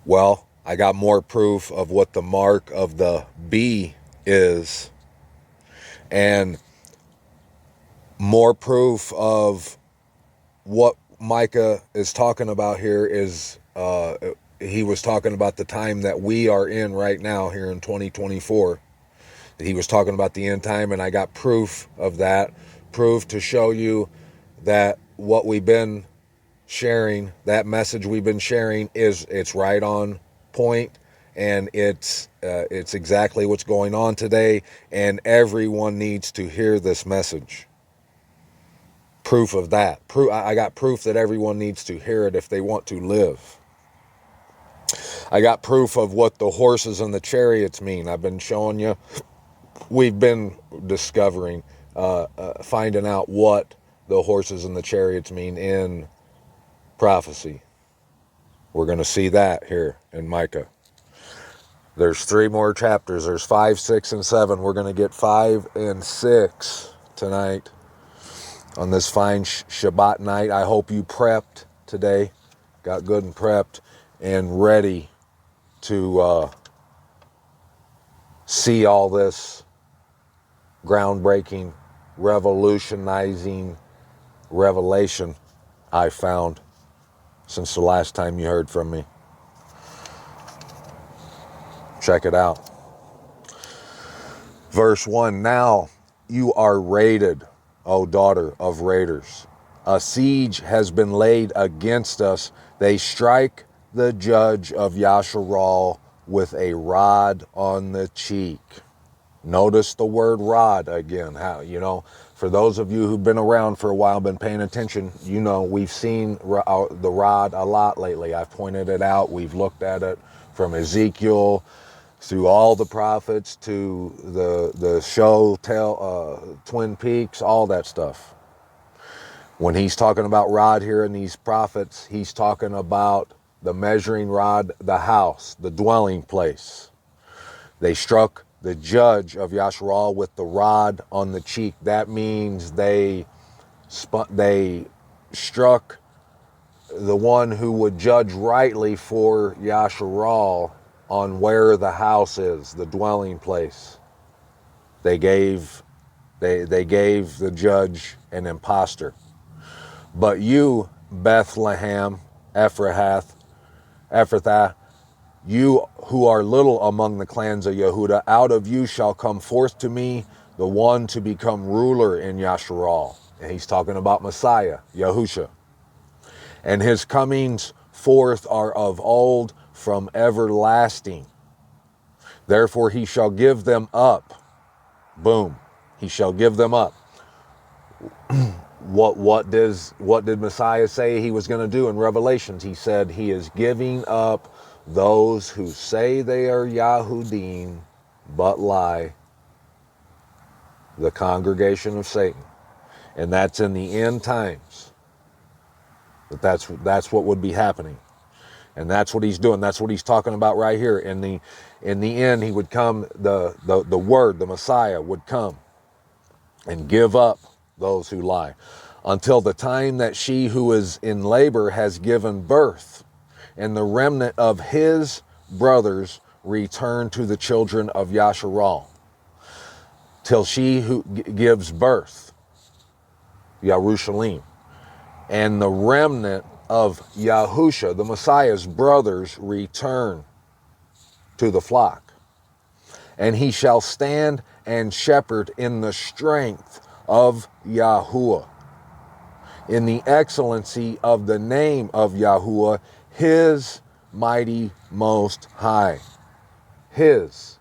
Well, I got more proof of what the mark of the B is, and more proof of what Micah is talking about here is he was talking about the time that we are in right now here in 2024. He was talking about the end time, and I got proof of that, proof to show you that what we've been sharing, that message we've been sharing, it's right on point, and it's exactly what's going on today, and everyone needs to hear this message. Proof of that. I got proof that everyone needs to hear it if they want to live. I got proof of what the horses and the chariots mean. I've been showing you. We've been discovering, finding out what the horses and the chariots mean in prophecy. We're going to see that here in Micah. There's 3 more chapters. There's 5, 6, and 7. We're going to get 5 and 6 tonight on this fine Shabbat night. I hope you prepped today, got good and prepped, and ready to see all this groundbreaking, revolutionizing revelation I found since the last time you heard from me. Check it out. Verse 1, now you are raided, O daughter of raiders. A siege has been laid against us. They strike the judge of Yasharal with a rod on the cheek. Notice the word rod again. How, for those of you who've been around for a while, been paying attention, we've seen the rod a lot lately. I've pointed it out. We've looked at it from Ezekiel through all the prophets to the show, Twin Peaks, all that stuff. When he's talking about rod here in these prophets, he's talking about the measuring rod, the house, the dwelling place. They struck the judge of Yasharal with the rod on the cheek. That means they struck the one who would judge rightly for Yasharal on where the house is, the dwelling place. They gave the judge an impostor. But you, Bethlehem, Ephrathah, you who are little among the clans of Yehuda, out of you shall come forth to me the one to become ruler in Yasharal. And he's talking about Messiah, Yahusha. And his comings forth are of old, from everlasting. Therefore he shall give them up. Boom. He shall give them up. What did Messiah say he was going to do in Revelations? He said he is giving up those who say they are Yahudim but lie, the congregation of Satan. And that's in the end times. But that's what would be happening. And that's what he's doing. That's what he's talking about right here. In the end, he would come, the word, the Messiah would come and give up those who lie, until the time that she who is in labor has given birth, and the remnant of his brothers return to the children of Yasharal, till she who gives birth, Yerushalayim, and the remnant of Yahusha, the Messiah's brothers, return to the flock. And he shall stand and shepherd in the strength of Yahuwah, in the excellency of the name of Yahuwah, his mighty most high. His.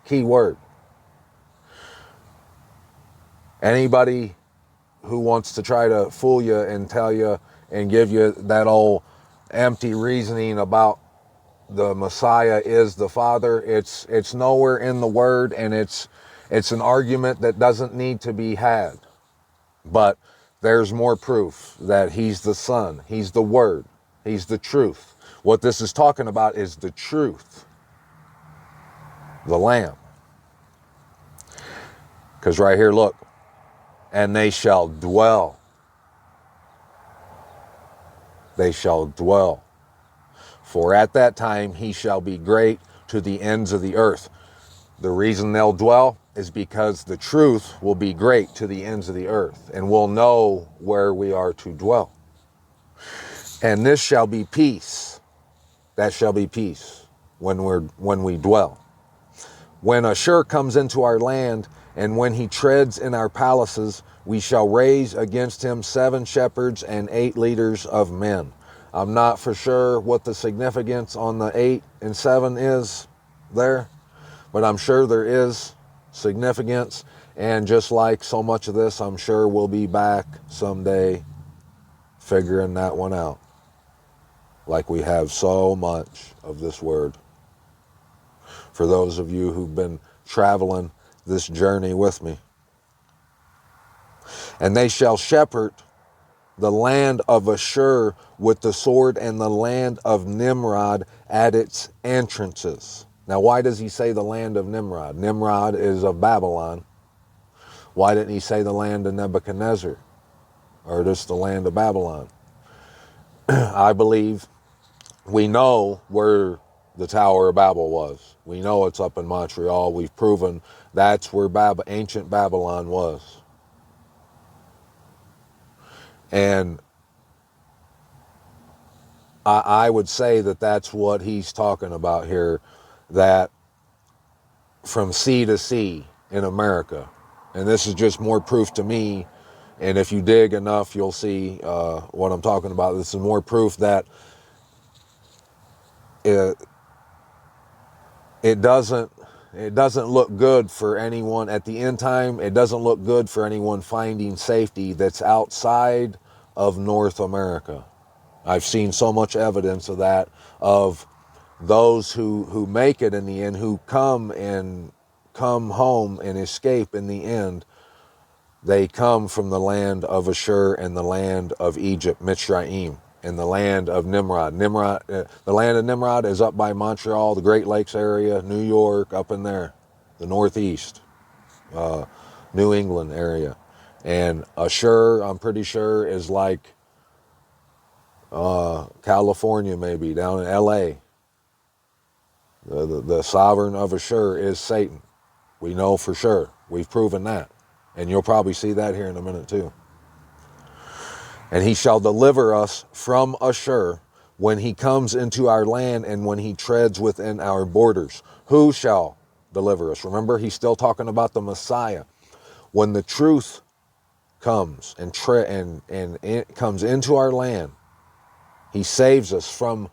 Key word. Anybody who wants to try to fool you and tell you and give you that old empty reasoning about the Messiah is the Father, it's nowhere in the Word, and it's an argument that doesn't need to be had. But there's more proof that he's the Son, he's the Word, he's the truth. What this is talking about is the truth, the Lamb. Because right here, look, and they shall dwell. They shall dwell. For at that time he shall be great to the ends of the earth. The reason they'll dwell is because the truth will be great to the ends of the earth, and we'll know where we are to dwell. And this shall be peace. That shall be peace when we dwell. When Ashur comes into our land, and when he treads in our palaces, we shall raise against him 7 shepherds and 8 leaders of men. I'm not for sure what the significance on the 8 and 7 is there, but I'm sure there is significance. And just like so much of this, I'm sure we'll be back someday figuring that one out, like we have so much of this word. For those of you who've been traveling this journey with me. And they shall shepherd the land of Ashur with the sword, and the land of Nimrod at its entrances. Now, why does he say the land of Nimrod? Nimrod is of Babylon. Why didn't he say the land of Nebuchadnezzar? Or just the land of Babylon? I believe we know where the Tower of Babel was. We know it's up in Montreal. We've proven that's where ancient Babylon was. And I would say that that's what he's talking about here, that from sea to sea in America. And this is just more proof to me. And if you dig enough, you'll see what I'm talking about. This is more proof that it doesn't look good for anyone at the end time. It doesn't look good for anyone finding safety that's outside of North America. I've seen so much evidence of that, of those who make it in the end, who come home and escape in the end. They come from the land of Ashur and the land of Egypt, Mitzrayim, and the land of Nimrod. The land of Nimrod is up by Montreal, the Great Lakes area, New York, up in there, the Northeast, New England area. And Ashur, I'm pretty sure, is like California, maybe, down in LA. The sovereign of Ashur is Satan. We know for sure. We've proven that. And you'll probably see that here in a minute too. And he shall deliver us from Ashur when he comes into our land and when he treads within our borders. Who shall deliver us? Remember, he's still talking about the Messiah. When the truth comes and it comes into our land, he saves us from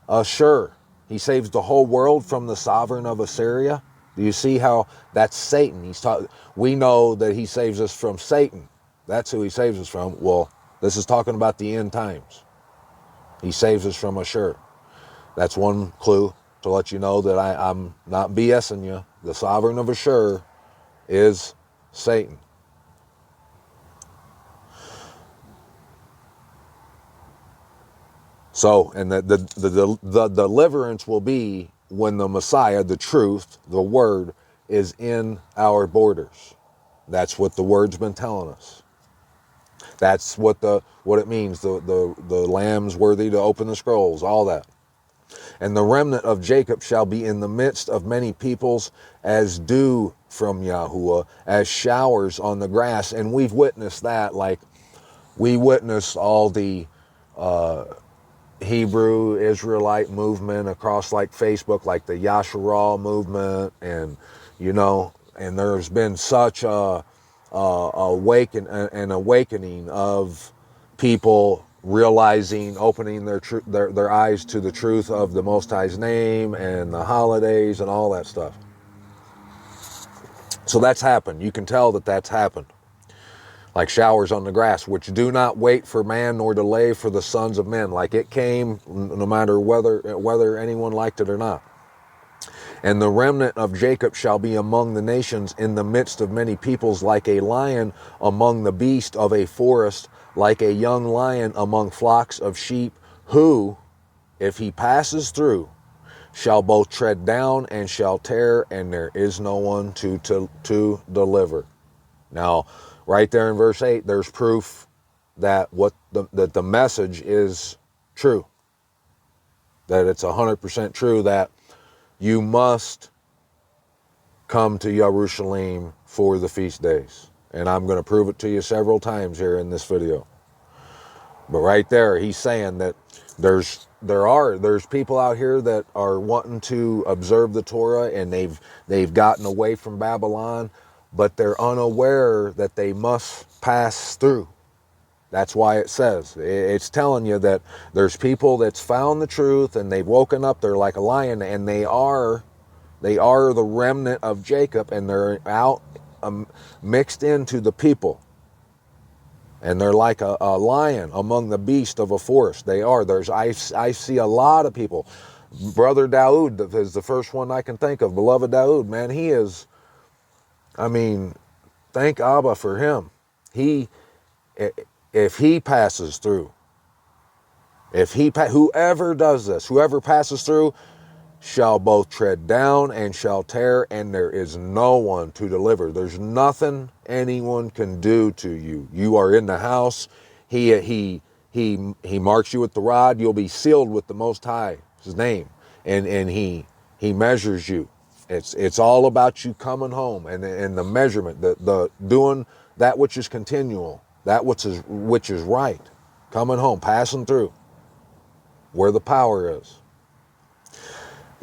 Ashur. He saves the whole world from the sovereign of Assyria. Do you see how that's Satan? We know that he saves us from Satan. That's who he saves us from. Well, this is talking about the end times. He saves us from Ashur. That's one clue to let you know that I'm not BSing you. The sovereign of Ashur is Satan. So, and the deliverance will be when the Messiah, the truth, the word, is in our borders. That's what the word's been telling us. That's what it means. The lamb's worthy to open the scrolls, all that. And the remnant of Jacob shall be in the midst of many peoples as dew from Yahuwah, as showers on the grass. And we've witnessed that, like we witnessed all the Hebrew Israelite movement across like Facebook, like the Yasharal movement, and and there's been such an awakening of people realizing, opening their eyes to the truth of the Most High's name and the holidays and all that stuff. So that's happened. You can tell that that's happened. Like showers on the grass, which do not wait for man nor delay for the sons of men. Like it came no matter whether anyone liked it or not. And the remnant of Jacob shall be among the nations in the midst of many peoples, like a lion among the beasts of a forest, like a young lion among flocks of sheep, who, if he passes through, shall both tread down and shall tear, and there is no one to deliver. Now, right there in verse 8, there's proof that that the message is true. that it's 100% true that you must come to Jerusalem for the feast days. And I'm going to prove it to you several times here in this video. But right there, he's saying that there's people out here that are wanting to observe the Torah, and they've gotten away from Babylon, but they're unaware that they must pass through. That's why it says, it's telling you that there's people that's found the truth and they've woken up. They're like a lion, and they are the remnant of Jacob, and they're out mixed into the people. And they're like a lion among the beasts of a forest. They are. I see a lot of people. Brother Daoud is the first one I can think of. Beloved Daoud, man, he is, I mean, thank Abba for him. If he passes through, whoever does this, whoever passes through, shall both tread down and shall tear, and there is no one to deliver. There's nothing anyone can do to you. You are in the house. He marks you with the rod. You'll be sealed with the Most High, his name, and he measures you. It's all about you coming home, and the measurement, the doing that which is continual, that which is right, coming home, passing through where the power is.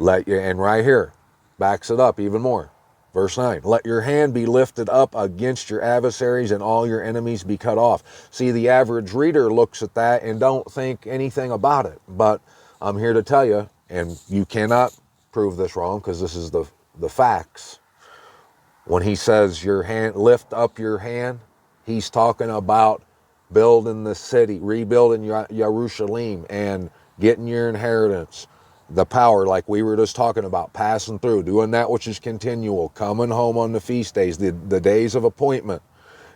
And right here, backs it up even more. Verse 9, let your hand be lifted up against your adversaries and all your enemies be cut off. See, the average reader looks at that and don't think anything about it. But I'm here to tell you, and you cannot prove this wrong because this is the facts. When he says your hand, lift up your hand, he's talking about building the city, rebuilding Jerusalem and getting your inheritance. The power, like we were just talking about, passing through, doing that which is continual, coming home on the feast days, the days of appointment,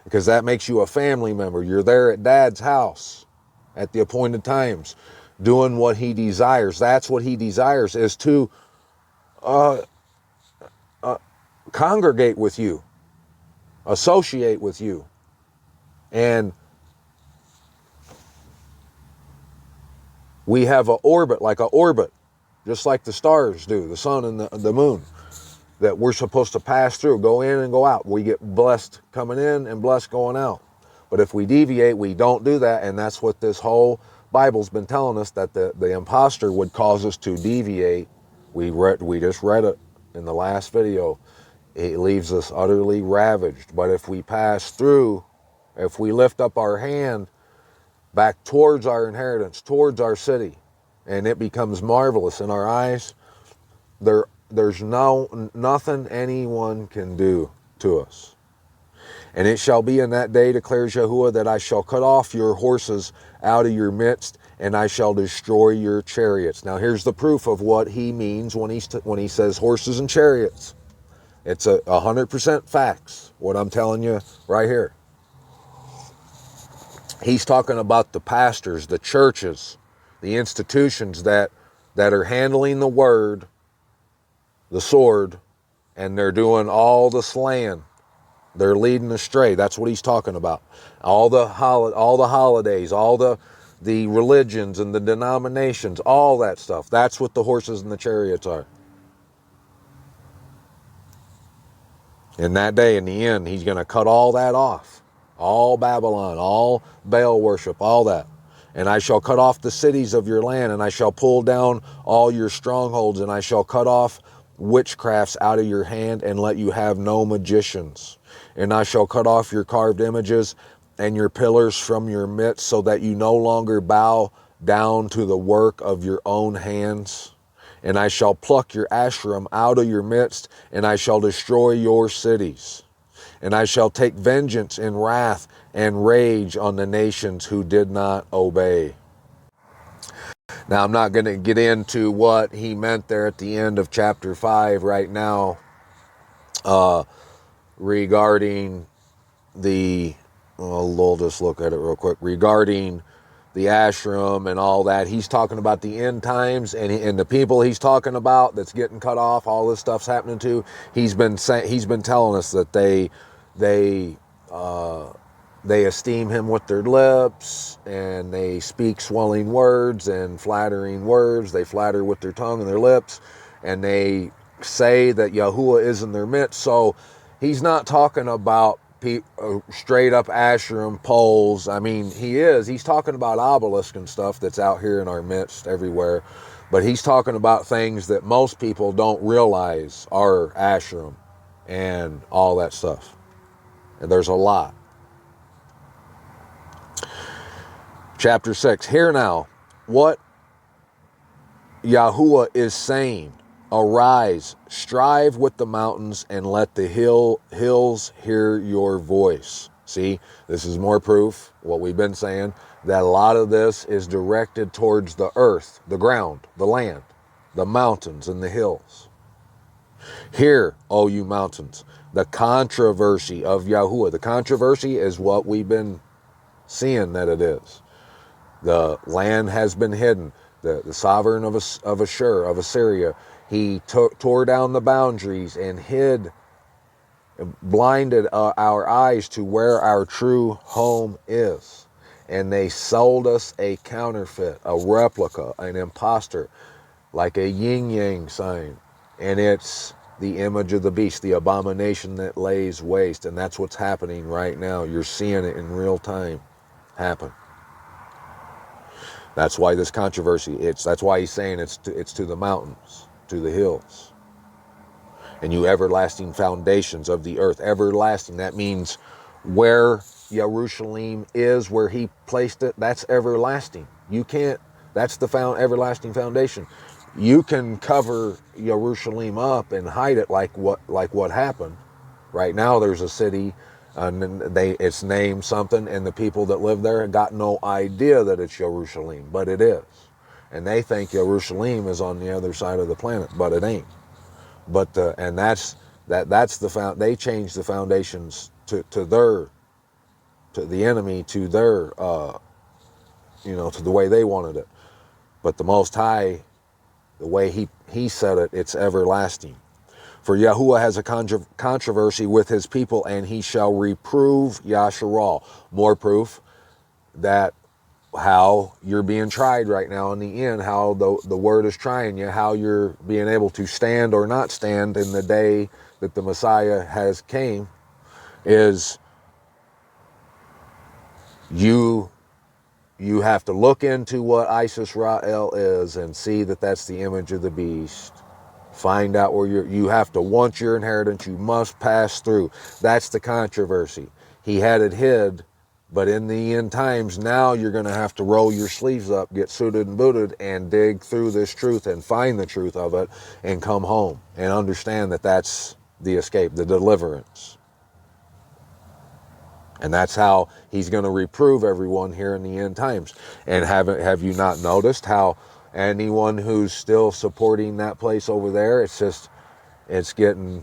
because that makes you a family member. You're there at Dad's house at the appointed times, doing what he desires. That's what he desires, is to congregate with you, associate with you, and we have an orbit, just like the stars do, the sun and the moon, that we're supposed to pass through, go in and go out. We get blessed coming in and blessed going out. But if we deviate, we don't do that, and that's what this whole Bible's been telling us, that the imposter would cause us to deviate. We just read it in the last video. It leaves us utterly ravaged. But if we pass through, if we lift up our hand back towards our inheritance, towards our city, and it becomes marvelous in our eyes, there's nothing anyone can do to us. And it shall be in that day, declares Yahuwah, that I shall cut off your horses out of your midst, and I shall destroy your chariots. Now here's the proof of what he means when he says horses and chariots. It's 100% facts, what I'm telling you right here. He's talking about the pastors, the churches, the institutions that are handling the word, the sword, and they're doing all the slaying. They're leading astray. That's what he's talking about. All the holidays, all the religions and the denominations, all that stuff. That's what the horses and the chariots are. In that day, in the end, he's going to cut all that off. All Babylon, all Baal worship, all that. And I shall cut off the cities of your land, and I shall pull down all your strongholds, and I shall cut off witchcrafts out of your hand, and let you have no magicians. And I shall cut off your carved images and your pillars from your midst, so that you no longer bow down to the work of your own hands. And I shall pluck your Asherim out of your midst, and I shall destroy your cities. And I shall take vengeance in wrath and rage on the nations who did not obey. Now, I'm not going to get into what he meant there at the end of chapter 5 right now, regarding we'll just look at it real quick, regarding the Asherim and all that. He's talking about the end times, and the people he's talking about that's getting cut off, all this stuff's happening to. He's been telling us that they they esteem him with their lips, and they speak swelling words and flattering words. They flatter with their tongue and their lips, and they say that Yahuwah is in their midst. So he's not talking about straight up Asherim poles. I mean, he's talking about obelisk and stuff that's out here in our midst everywhere, but he's talking about things that most people don't realize are Asherim and all that stuff. And there's a lot. Chapter 6. Hear now what Yahuwah is saying. Arise, strive with the mountains, and let the hills hear your voice. See, this is more proof, what we've been saying, that a lot of this is directed towards the earth, the ground, the land, the mountains and the hills. Hear, O you mountains, the controversy of Yahuwah. The controversy is what we've been seeing that it is. The land has been hidden. The sovereign of Assyria, he tore down the boundaries and blinded our eyes to where our true home is. And they sold us a counterfeit, a replica, an imposter, like a yin-yang sign. And it's the image of the beast, the abomination that lays waste. And that's what's happening right now. You're seeing it in real time happen. That's why this controversy, that's why he's saying it's to the mountains, to the hills. And you everlasting foundations of the earth. Everlasting, that means where Jerusalem is, where he placed it, that's everlasting. You can't, that's the everlasting foundation. You can cover Jerusalem up and hide it like what happened. Right now there's a city, and it's named something, and the people that live there got no idea that it's Jerusalem, but it is. And they think Jerusalem is on the other side of the planet, but it ain't. But they changed the foundations to the enemy, to their to the way they wanted it. But the Most High, the way he said it, it's everlasting. For Yahuwah has a controversy with his people, and he shall reprove Yasharal. More proof that how you're being tried right now in the end, how the word is trying you, how you're being able to stand or not stand in the day that the Messiah has came, is you have to look into what Isis Ra'el is and see that that's the image of the beast. Find out where you have to want your inheritance. You must pass through. That's the controversy. He had it hid, but in the end times, now you're going to have to roll your sleeves up, get suited and booted, and dig through this truth and find the truth of it and come home and understand that that's the escape, the deliverance. And that's how he's going to reprove everyone here in the end times. And have you not noticed how anyone who's still supporting that place over there, it's getting,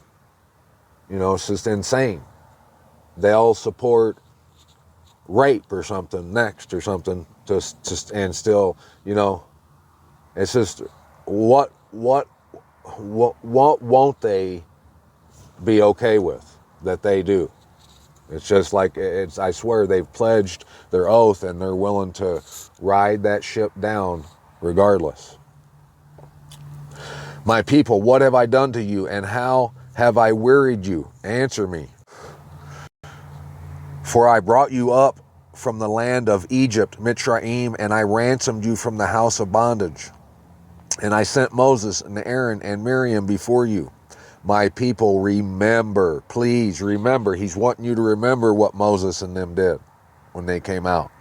it's just insane. They'll support rape or something next or something and still, it's just what won't they be okay with that they do? It's just like, I swear they've pledged their oath and they're willing to ride that ship down regardless. My people, what have I done to you, and how have I wearied you? Answer me. For I brought you up from the land of Egypt, Mitzrayim, and I ransomed you from the house of bondage. And I sent Moses and Aaron and Miriam before you. My people, remember, please remember. He's wanting you to remember what Moses and them did when they came out.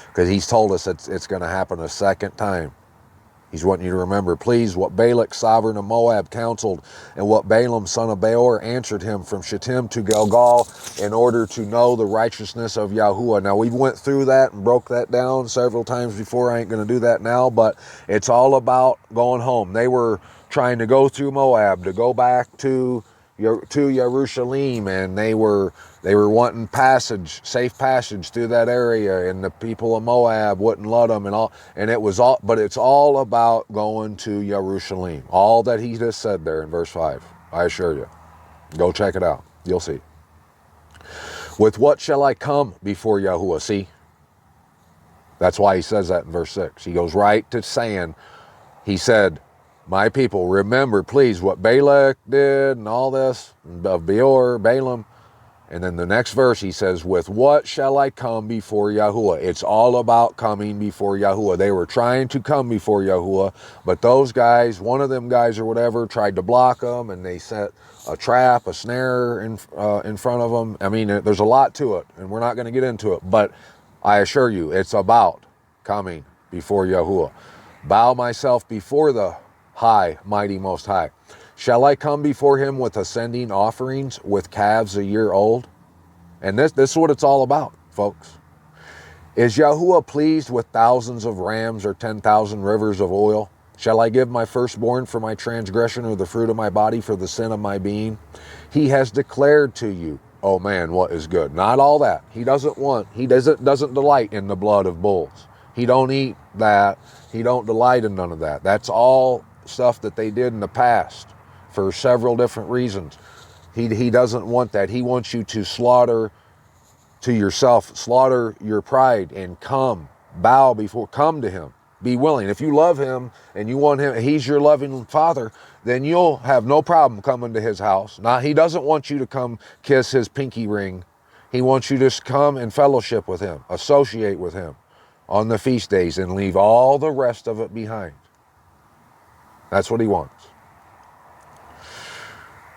Because he's told us it's going to happen a second time. He's wanting you to remember, please, what Balak, sovereign of Moab, counseled, and what Balaam, son of Beor, answered him from Shittim to Gilgal, in order to know the righteousness of Yahuwah. Now, we went through that and broke that down several times before. I ain't going to do that now, but it's all about going home. They were trying to go through Moab, to go back to Jerusalem, and they were wanting safe passage through that area, and the people of Moab wouldn't let them, but it's all about going to Jerusalem. All that he just said there in verse 5, I assure you. Go check it out. You'll see. With what shall I come before Yahuwah? See? That's why he says that in verse 6. He goes right to saying, he said, my people, remember, please, what Balak did and all this, of Beor, Balaam. And then the next verse, he says, with what shall I come before Yahuwah? It's all about coming before Yahuwah. They were trying to come before Yahuwah, but those guys, one of them guys or whatever, tried to block them, and they set a trap, a snare in front of them. I mean, there's a lot to it, and we're not going to get into it, but I assure you, it's about coming before Yahuwah. Bow myself before the high, mighty, most high. Shall I come before him with ascending offerings, with calves a year old? And this is what it's all about, folks. Is Yahuwah pleased with thousands of rams or 10,000 rivers of oil? Shall I give my firstborn for my transgression, or the fruit of my body for the sin of my being? He has declared to you, oh man, what is good. Not all that. He doesn't delight in the blood of bulls. He don't eat that. He don't delight in none of that. That's all stuff that they did in the past for several different reasons. He doesn't want that. He wants you to slaughter to yourself, slaughter your pride, and come to him. Be willing. If you love him and you want him, he's your loving father, then you'll have no problem coming to his house. Now, he doesn't want you to come kiss his pinky ring. He wants you to come and fellowship with him, associate with him on the feast days, and leave all the rest of it behind. That's what he wants.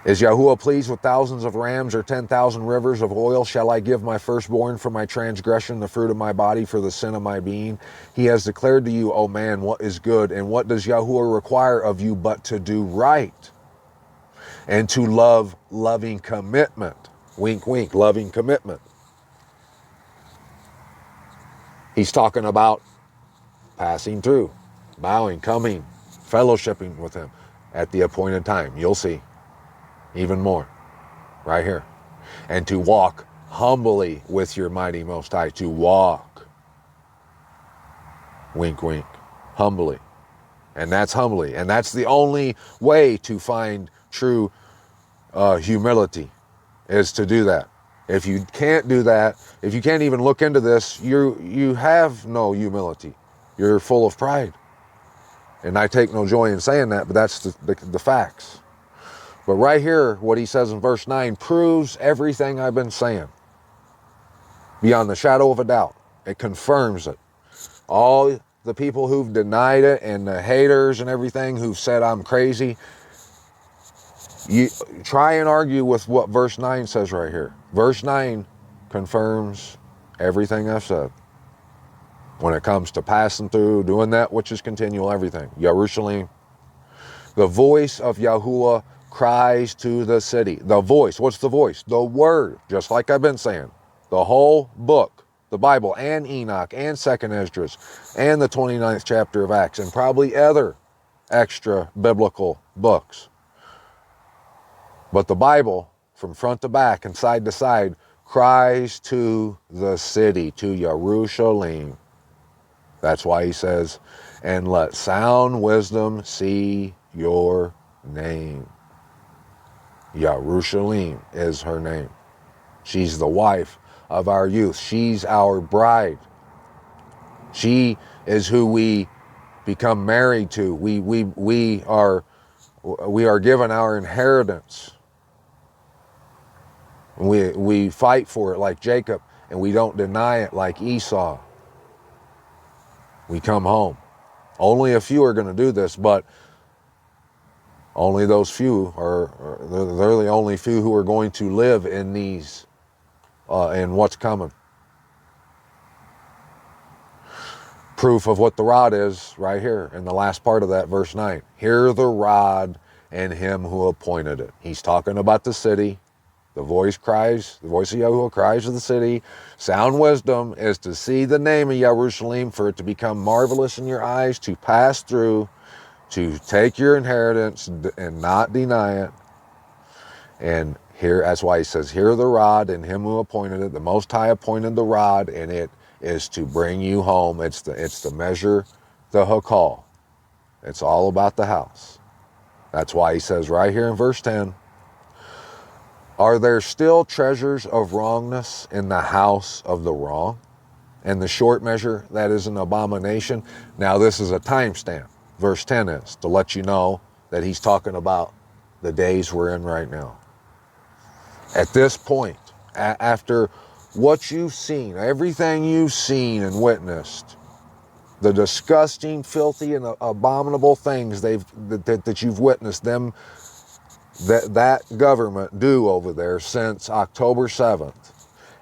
Is Yahuwah pleased with thousands of rams or 10,000 rivers of oil? Shall I give my firstborn for my transgression, the fruit of my body for the sin of my being? He has declared to you, oh man, what is good, and what does Yahuwah require of you but to do right and to love loving commitment. Wink, wink, loving commitment. He's talking about passing through, bowing, coming, fellowshipping with him at the appointed time. You'll see. Even more, right here. And to walk humbly with your mighty Most High, to walk, wink, wink, humbly. And that's humbly. And that's the only way to find true humility, is to do that. If you can't do that, if you can't even look into this, you have no humility. You're full of pride. And I take no joy in saying that, but that's the facts. But right here, what he says in verse 9 proves everything I've been saying beyond the shadow of a doubt. It confirms it. All the people who've denied it and the haters and everything who've said I'm crazy, you try and argue with what verse 9 says right here. Verse 9 confirms everything I've said when it comes to passing through, doing that which is continual, everything. Jerusalem, the voice of Yahuwah cries to the city. The voice. What's the voice? The word. Just like I've been saying. The whole book, the Bible, and Enoch, and 2nd Esdras, and the 29th chapter of Acts, and probably other extra biblical books. But the Bible, from front to back and side to side, cries to the city, to Jerusalem. That's why he says, and let sound wisdom see your name. Jerusalem is her name. She's the wife of our youth. She's our bride. She is who we become married to. We are given our inheritance. We fight for it like Jacob, and we don't deny it like Esau. We come home. Only a few are going to do this, but only those few they're the only few who are going to live in these, in what's coming. Proof of what the rod is right here in the last part of that verse 9. Hear the rod and him who appointed it. He's talking about the city. The voice of Yahuwah cries to the city. Sound wisdom is to see the name of Jerusalem, for it to become marvelous in your eyes, to pass through, to take your inheritance and not deny it. And here, that's why he says, hear the rod and him who appointed it. The Most High appointed the rod, and it is to bring you home. It's to measure the Hakal. It's all about the house. That's why he says right here in verse 10, Are there still treasures of wrongness in the house of the wrong? And the short measure, that is an abomination. Now this is a timestamp. Verse 10 is to let you know that he's talking about the days we're in right now. At this point, after what you've seen, everything you've seen and witnessed, the disgusting, filthy, and abominable things that you've witnessed them, that government do over there since October 7th.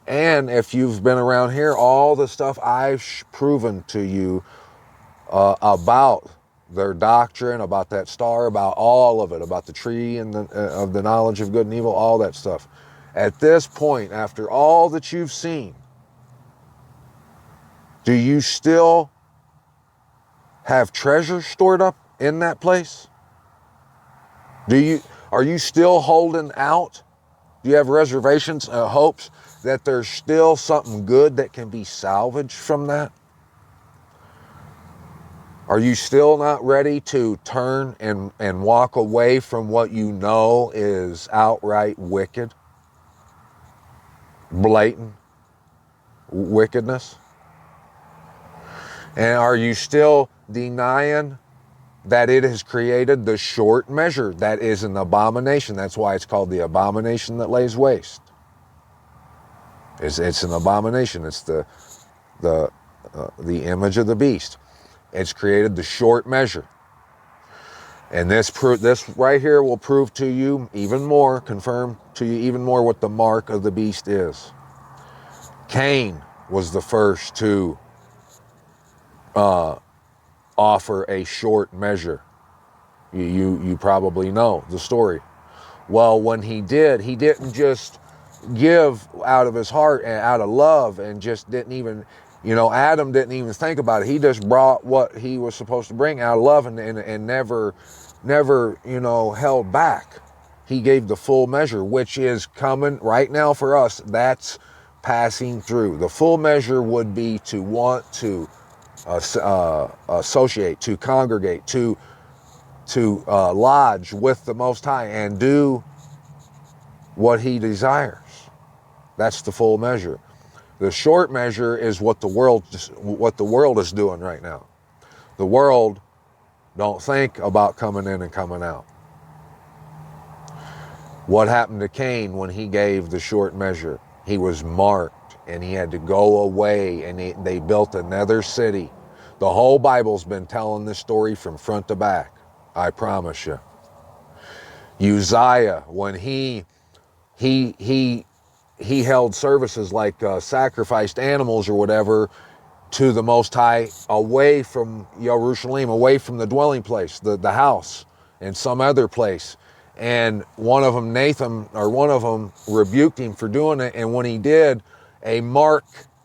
And if you've been around here, all the stuff I've proven to you about their doctrine, about that star, about all of it, about the tree and of the knowledge of good and evil, all that stuff. At this point, after all that you've seen, do you still have treasure stored up in that place? Are you still holding out? Do you have reservations, hopes that there's still something good that can be salvaged from that? Are you still not ready to turn and walk away from what you know is outright wicked, blatant wickedness? And are you still denying that it has created the short measure that is an abomination? That's why it's called the abomination that lays waste. It's an abomination. It's the image of the beast. It's created the short measure. And this right here will prove to you even more, confirm to you even more what the mark of the beast is. Cain was the first to offer a short measure. You probably know the story. Well, when he didn't just give out of his heart and out of love, and just didn't even, Adam didn't even think about it. He just brought what he was supposed to bring out of love, and never held back. He gave the full measure, which is coming right now for us. That's passing through. The full measure would be to want to associate, to congregate, to lodge with the Most High and do what he desires. That's the full measure. The short measure is what the world is doing right now. The world don't think about coming in and coming out. What happened to Cain when he gave the short measure? He was marked and he had to go away, and they built another city. The whole Bible's been telling this story from front to back. I promise you. Uzziah, when he held services like sacrificed animals or whatever to the Most High, away from Jerusalem, away from the dwelling place, the house, and some other place. And one of them rebuked him for doing it. And when he did, a mark,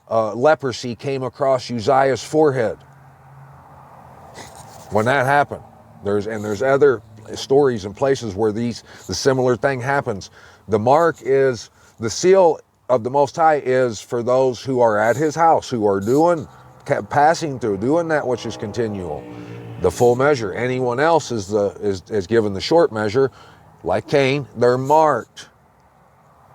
leprosy, came across Uzziah's forehead. When that happened, there's other stories and places where the similar thing happens. The mark is the seal of the Most High is for those who are at his house, who are passing through, doing that which is continual. The full measure. Anyone else is given the short measure, like Cain. They're marked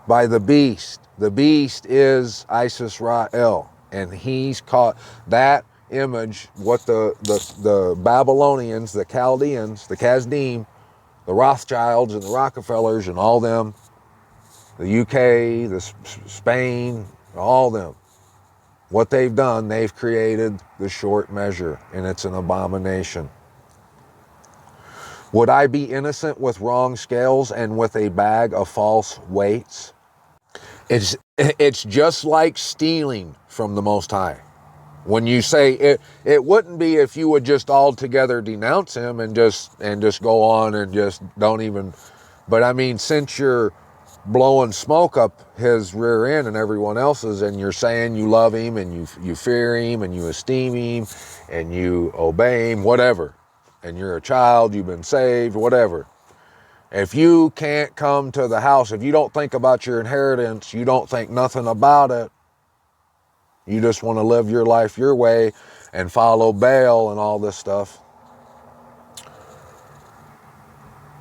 by the beast. The beast is Isis Ra-El, and he's caught that image. What the Babylonians, the Chaldeans, the Kasdim, the Rothschilds and the Rockefellers and all them, the UK, the Spain, all them, what they've done, they've created the short measure, and it's an abomination. Would I be innocent with wrong scales and with a bag of false weights? It's just like stealing from the Most High. When you say it wouldn't be if you would just altogether denounce him and just go on and just don't even. But I mean, since you're blowing smoke up his rear end and everyone else's, and you're saying you love him and you fear him and you esteem him and you obey him, whatever, and you're a child, you've been saved, whatever. If you can't come to the house, if you don't think about your inheritance, you don't think nothing about it, you just want to live your life your way and follow Baal and all this stuff,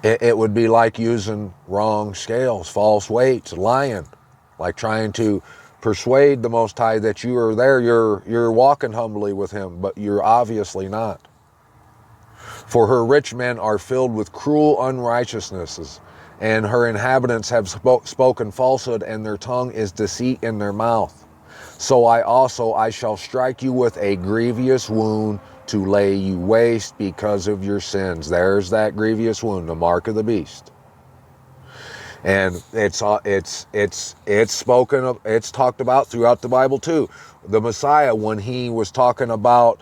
It would be like using wrong scales, false weights, lying, like trying to persuade the Most High that you are there. You're walking humbly with him, but you're obviously not. For her rich men are filled with cruel unrighteousnesses, and her inhabitants have spoken falsehood, and their tongue is deceit in their mouth. So I shall strike you with a grievous wound to lay you waste because of your sins. There's that grievous wound, the mark of the beast. And it's spoken of, it's talked about throughout the Bible too. The Messiah, when he was talking about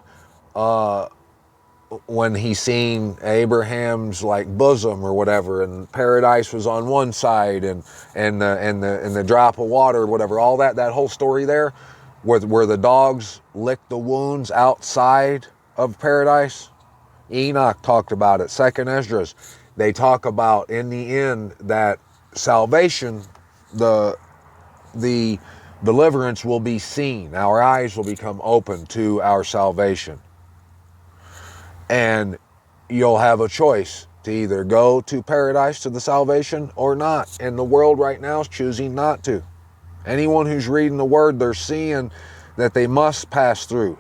when he seen Abraham's like bosom or whatever, and paradise was on one side, and the drop of water or whatever, all that whole story there, where the dogs licked the wounds outside of paradise. Enoch talked about it. Second Esdras, they talk about in the end that salvation, the deliverance will be seen. Our eyes will become open to our salvation. And you'll have a choice to either go to paradise, to the salvation, or not. And the world right now is choosing not to. Anyone who's reading the word, they're seeing that they must pass through.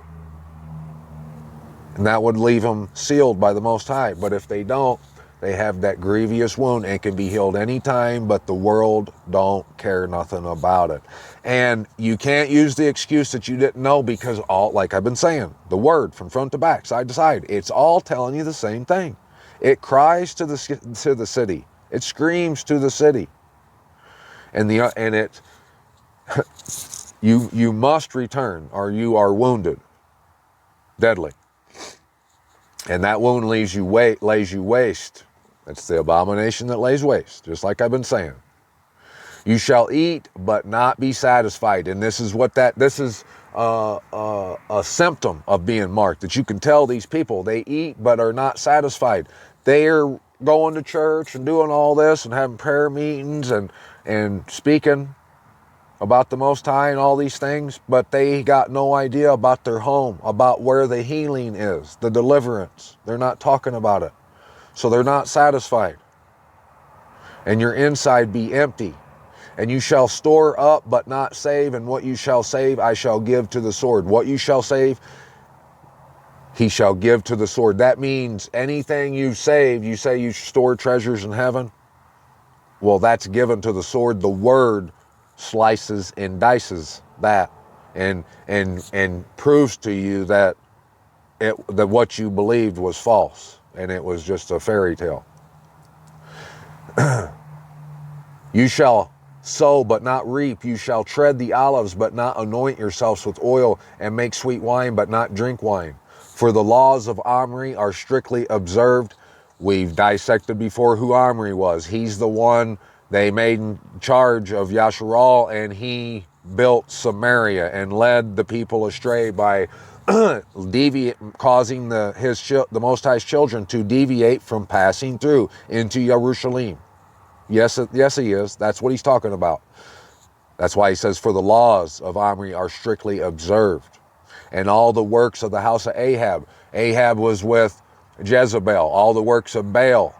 And that would leave them sealed by the Most High. But if they don't, they have that grievous wound and can be healed anytime, but the world don't care nothing about it. And you can't use the excuse that you didn't know, because all, like I've been saying, the word from front to back, side to side, it's all telling you the same thing. It cries to the city. It screams to the city. And it you must return, or you are wounded, deadly. And that wound lays you waste. That's the abomination that lays waste, just like I've been saying. You shall eat, but not be satisfied. And this is a symptom of being marked, that you can tell these people, they eat but are not satisfied. They're going to church and doing all this and having prayer meetings and speaking about the Most High and all these things, but they got no idea about their home, about where the healing is, the deliverance. They're not talking about it. So they're not satisfied. And your inside be empty. And you shall store up but not save, and what you shall save I shall give to the sword. What you shall save, he shall give to the sword. That means anything you save, you say you store treasures in heaven, well, that's given to the sword. The word slices and dices that and proves to you that that what you believed was false and it was just a fairy tale. You shall sow but not reap. You shall tread the olives but not anoint yourselves with oil, and make sweet wine but not drink wine. For the laws of Omri are strictly observed. We've dissected before who Omri was. He's the one they made in charge of Yasharal, and he built Samaria and led the people astray by causing the Most High's children to deviate from passing through into Jerusalem. Yes, he is. That's what he's talking about. That's why he says, for the laws of Omri are strictly observed. And all the works of the house of Ahab. Ahab was with Jezebel. All the works of Baal.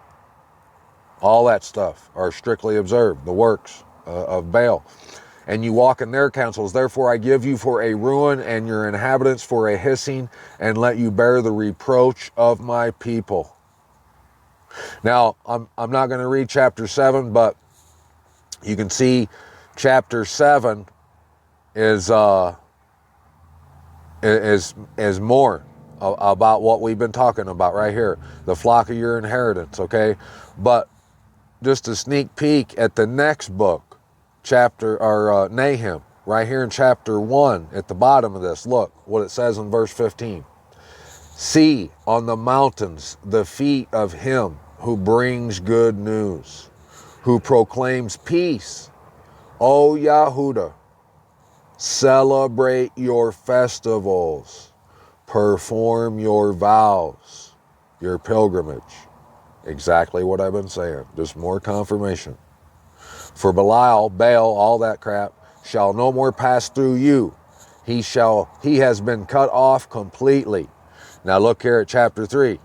All that stuff are strictly observed. The works of Baal. And you walk in their counsels. Therefore I give you for a ruin, and your inhabitants for a hissing, and let you bear the reproach of my people. Now, I'm not going to read chapter 7, but you can see chapter 7 is more about what we've been talking about right here. The flock of your inheritance, okay? But just a sneak peek at the next book, Nahum, right here in chapter 1, at the bottom of this, look what it says in verse 15. See on the mountains the feet of him who brings good news, who proclaims peace. O Yahudah, celebrate your festivals, perform your vows, your pilgrimage. Exactly what I've been saying, just more confirmation. For Baal, all that crap, shall no more pass through you. He has been cut off completely. Now look here at chapter 3.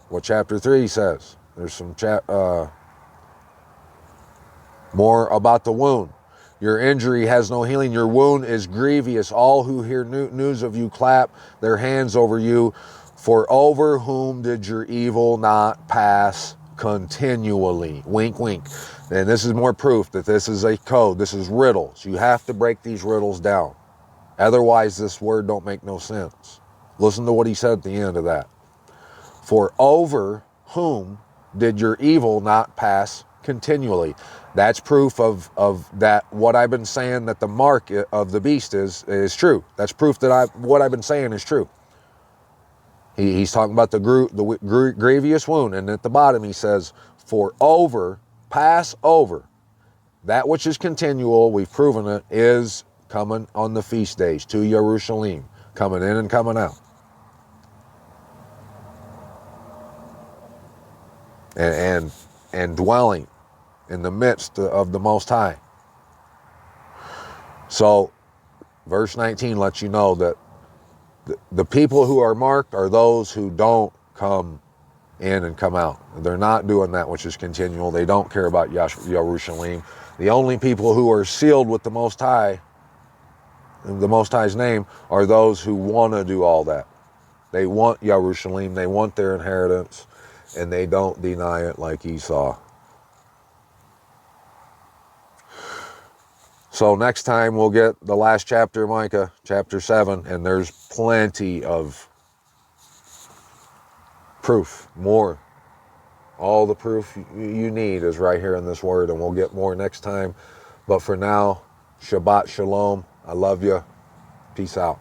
What chapter 3 says. There's some More about the wound. Your injury has no healing. Your wound is grievous. All who hear news of you clap their hands over you. For over whom did your evil not pass continually? Wink, wink. And this is more proof that this is a code. This is riddles. You have to break these riddles down. Otherwise, this word don't make no sense. Listen to what he said at the end of that. For over whom did your evil not pass continually? That's proof of that what I've been saying, that the mark of the beast is true. That's proof that what I've been saying is true. He's talking about the grievous wound, and at the bottom he says, for over, pass over, that which is continual, we've proven it, is coming on the feast days to Jerusalem, coming in and coming out. And dwelling in the midst of the Most High. So, verse 19 lets you know that the people who are marked are those who don't come in and come out. They're not doing that which is continual. They don't care about Jerusalem. The only people who are sealed with the Most High, in the Most High's name, are those who want to do all that. They want Jerusalem. They want their inheritance. And they don't deny it like Esau. So next time we'll get the last chapter of Micah, chapter 7, and there's plenty of proof, more. All the proof you need is right here in this word, and we'll get more next time. But for now, Shabbat Shalom. I love you. Peace out.